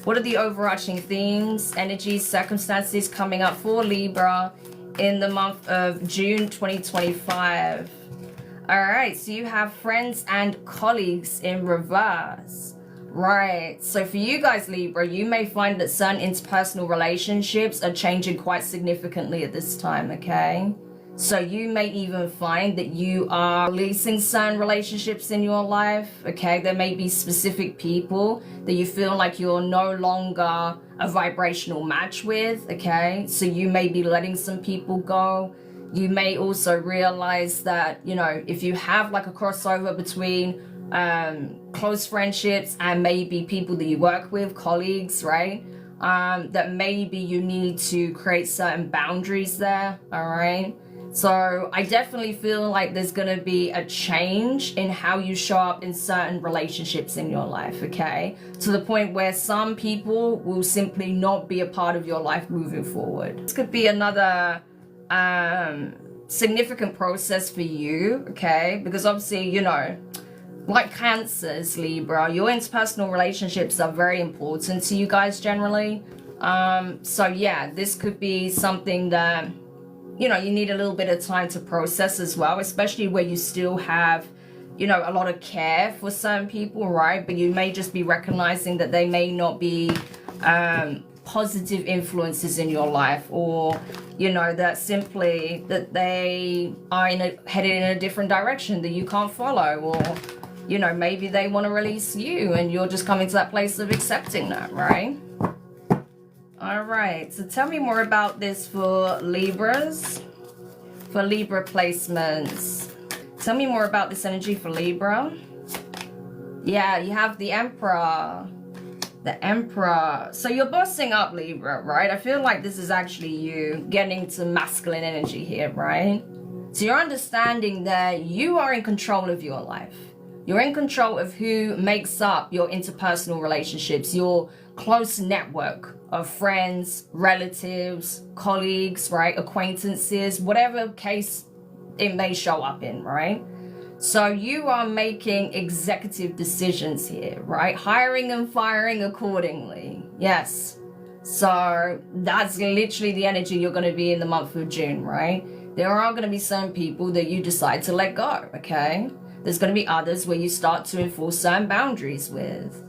What are the overarching themes, energies, circumstances coming up for Libra in the month of June 2025? All right, so you have friends and colleagues in reverse. Right, so for you guys, Libra, you may find that certain interpersonal relationships are changing quite significantly at this time, okay? So you may even find that you are releasing certain relationships in your life, okay? There may be specific people that you feel like you're no longer a vibrational match with, okay? So you may be letting some people go. You may also realize that, you know, if you have like a crossover between close friendships and maybe people that you work with, colleagues, right? That maybe you need to create certain boundaries there, all right? So I definitely feel like there's going to be a change in how you show up in certain relationships in your life, okay? To the point where some people will simply not be a part of your life moving forward. This could be another significant process for you, okay? Because obviously, you know, like Cancers, Libra, your interpersonal relationships are very important to you guys generally. So yeah, this could be something that, you know, you need a little bit of time to process as well, especially where you still have, you know, a lot of care for certain people, right? But you may just be recognizing that they may not be positive influences in your life, or, you know, that simply that they are headed in a different direction that you can't follow, or, you know, maybe they want to release you and you're just coming to that place of accepting that, right? All right, so tell me more about this for Libras, for Libra placements. Tell me more about this energy for Libra. Yeah, you have the Emperor. The Emperor. So you're bossing up, Libra, right? I feel like this is actually you getting to masculine energy here, right? So you're understanding that you are in control of your life. You're in control of who makes up your interpersonal relationships, your close network of friends, relatives, colleagues, right? Acquaintances, whatever case it may show up in, right? So you are making executive decisions here, right? Hiring and firing accordingly. Yes. So that's literally the energy you're going to be in the month of June, right? There are going to be some people that you decide to let go, okay? There's going to be others where you start to enforce certain boundaries with,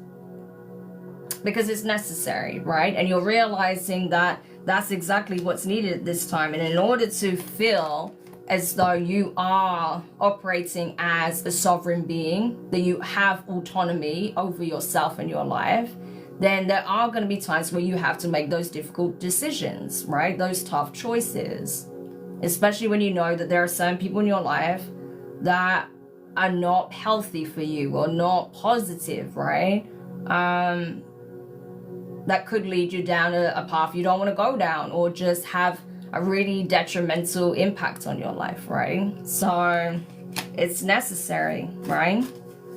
because it's necessary, right? And you're realizing that that's exactly what's needed at this time. And in order to feel as though you are operating as a sovereign being, that you have autonomy over yourself and your life, then there are going to be times where you have to make those difficult decisions, right? Those tough choices, especially when you know that there are certain people in your life that are not healthy for you or not positive, right? That could lead you down a path you don't want to go down, or just have a really detrimental impact on your life, right? So it's necessary, right?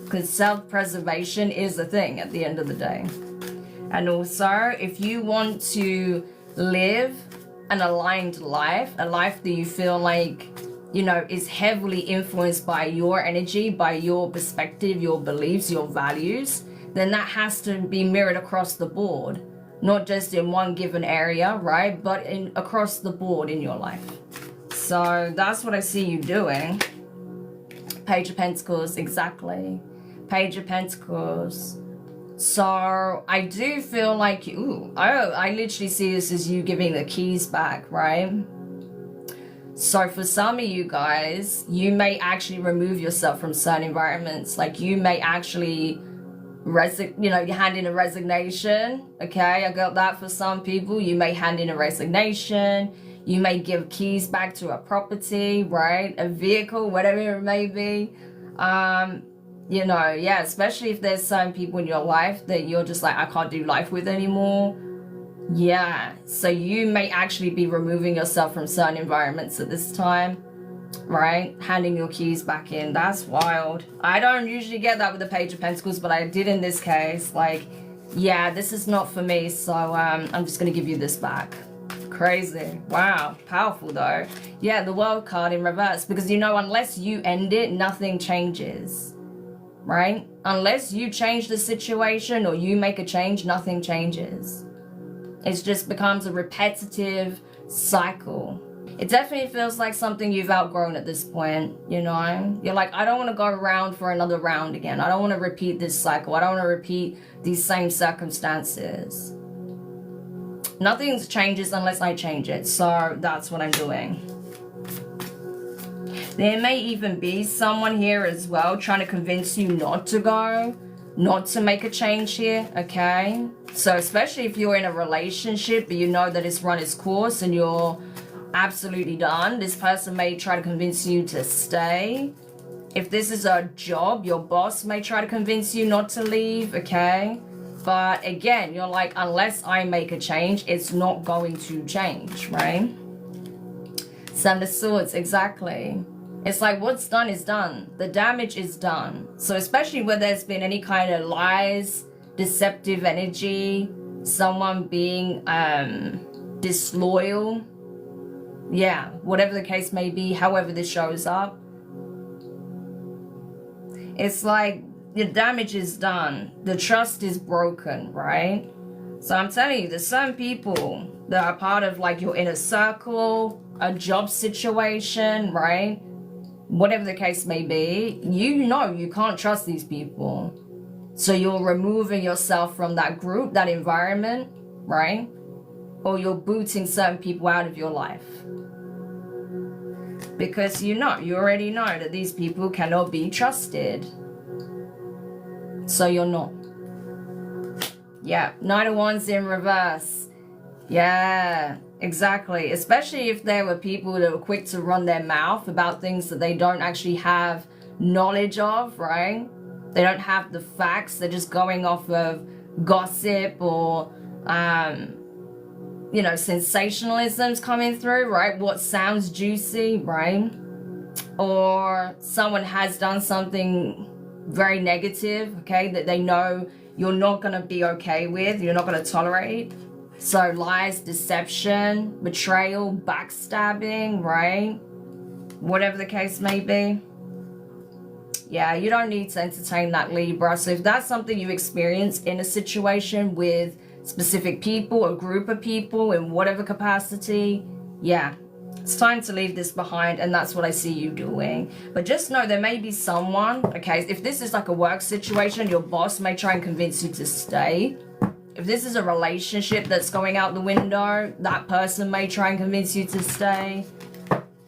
Because self-preservation is a thing at the end of the day. And also, if you want to live an aligned life, a life that you feel like, you know, is heavily influenced by your energy, by your perspective, your beliefs, your values, then that has to be mirrored across the board, not just in one given area, right? But across the board in your life. So that's what I see you doing. Page of Pentacles, exactly. Page of Pentacles. So I do feel like I literally see this as you giving the keys back, right? So for some of you guys, you may actually remove yourself from certain environments. Like you may actually you hand in a resignation. Okay, I got that for some people. You may hand in a resignation. You may give keys back to a property, right? A vehicle, whatever it may be. You know, yeah, especially if there's some people in your life that you're just like, I can't do life with anymore. Yeah, so you may actually be removing yourself from certain environments at this time, right? Handing your keys back in. That's wild. I don't usually get that with the Page of Pentacles, but I did in this case. Like, yeah, this is not for me, so I'm just going to give you this back. Crazy. Wow. Powerful, though. Yeah, the World card in reverse, because, you know, unless you end it, nothing changes, right? unless you change the situation or you make a change, nothing changes. It just becomes a repetitive cycle. It definitely feels like something you've outgrown at this point, you know? You're like, I don't want to go around for another round again. I don't want to repeat this cycle. I don't want to repeat these same circumstances. Nothing changes unless I change it. So that's what I'm doing. There may even be someone here as well trying to convince you not to go, not to make a change here, okay? So especially if you're in a relationship but you know that it's run its course and you're absolutely done, this person may try to convince you to stay. If this is a job, your boss may try to convince you not to leave, okay? But again, you're like, unless I make a change, it's not going to change, right? Seven of Swords, exactly. It's like what's done is done. The damage is done. So especially where there's been any kind of lies, deceptive energy, someone being disloyal, yeah, whatever the case may be, however this shows up, it's like the damage is done. The trust is broken, right? So I'm telling you, there's some people that are part of like your inner circle, a job situation, right? Whatever the case may be, you know you can't trust these people. So you're removing yourself from that group, that environment, right? Or you're booting certain people out of your life. Because you already know that these people cannot be trusted. So you're not. Yeah, Knight of Wands in reverse. Yeah, exactly. Especially if there were people that were quick to run their mouth about things that they don't actually have knowledge of, right? They don't have the facts. They're just going off of gossip or, you know, sensationalism's coming through, right? What sounds juicy, right? Or someone has done something very negative, okay, that they know you're not going to be okay with, you're not going to tolerate. So lies, deception, betrayal, backstabbing, right? Whatever the case may be. Yeah, you don't need to entertain that, Libra. So if that's something you experience in a situation with specific people, a group of people, in whatever capacity, yeah, it's time to leave this behind, and that's what I see you doing. But just know there may be someone, okay, if this is like a work situation, your boss may try and convince you to stay. If this is a relationship that's going out the window, that person may try and convince you to stay.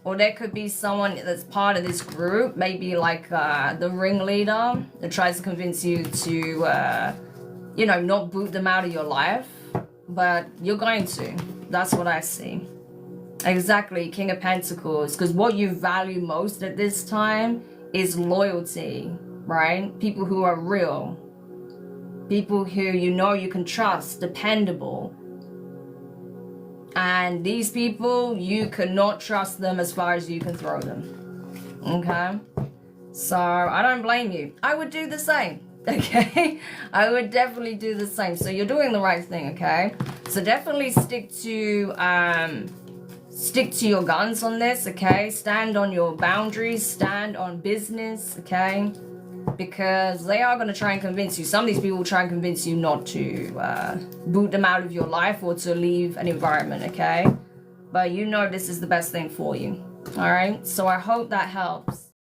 Or there could be someone that's part of this group, maybe like the ringleader, that tries to convince you to, you know, not boot them out of your life. But you're going to. That's what I see. Exactly, King of Pentacles. Because what you value most at this time is loyalty, right? People who are real. People who you know you can trust, dependable. And these people, you cannot trust them as far as you can throw them. Okay? So, I don't blame you. I would do the same. Okay? I would definitely do the same. So, you're doing the right thing, okay? So, definitely stick to your guns on this, okay? Stand on your boundaries. Stand on business, okay? Because they are going to try and convince you. Some of these people will try and convince you not to boot them out of your life or to leave an environment, okay? But you know this is the best thing for you, all right? So I hope that helps.